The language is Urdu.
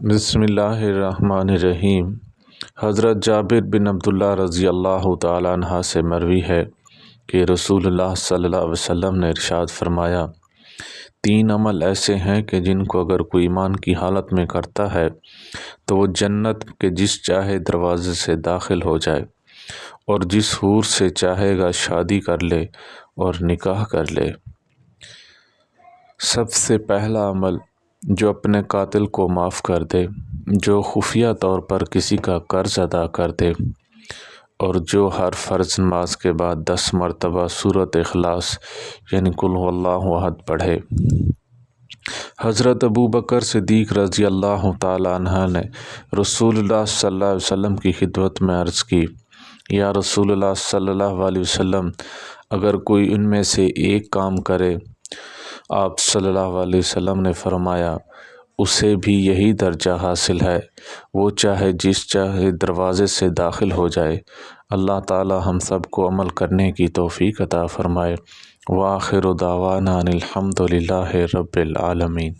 بسم اللہ الرحمن الرحیم۔ حضرت جابر بن عبداللہ رضی اللہ تعالیٰ عنہ سے مروی ہے کہ رسول اللہ صلی اللہ علیہ وسلم نے ارشاد فرمایا، 3 عمل ایسے ہیں کہ جن کو اگر کوئی ایمان کی حالت میں کرتا ہے تو وہ جنت کے جس چاہے دروازے سے داخل ہو جائے اور جس حور سے چاہے گا شادی کر لے اور نکاح کر لے۔ سب سے پہلا عمل، جو اپنے قاتل کو معاف کر دے، جو خفیہ طور پر کسی کا قرض ادا کر دے، اور جو ہر فرض نماز کے بعد 10 مرتبہ سورۃ اخلاص یعنی قل هو اللہ احد پڑھے۔ حضرت ابوبکر صدیق رضی اللہ تعالیٰ عنہ نے رسول اللہ صلی اللہ علیہ وسلم کی خدمت میں عرض کی، یا رسول اللہ صلی اللہ علیہ وسلم، اگر کوئی ان میں سے ایک کام کرے، آپ صلی اللہ علیہ وسلم نے فرمایا، اسے بھی یہی درجہ حاصل ہے، وہ چاہے جس چاہے دروازے سے داخل ہو جائے۔ اللہ تعالی ہم سب کو عمل کرنے کی توفیق عطا فرمائے۔ وآخر دعوانا ان الحمد للہ رب العالمین۔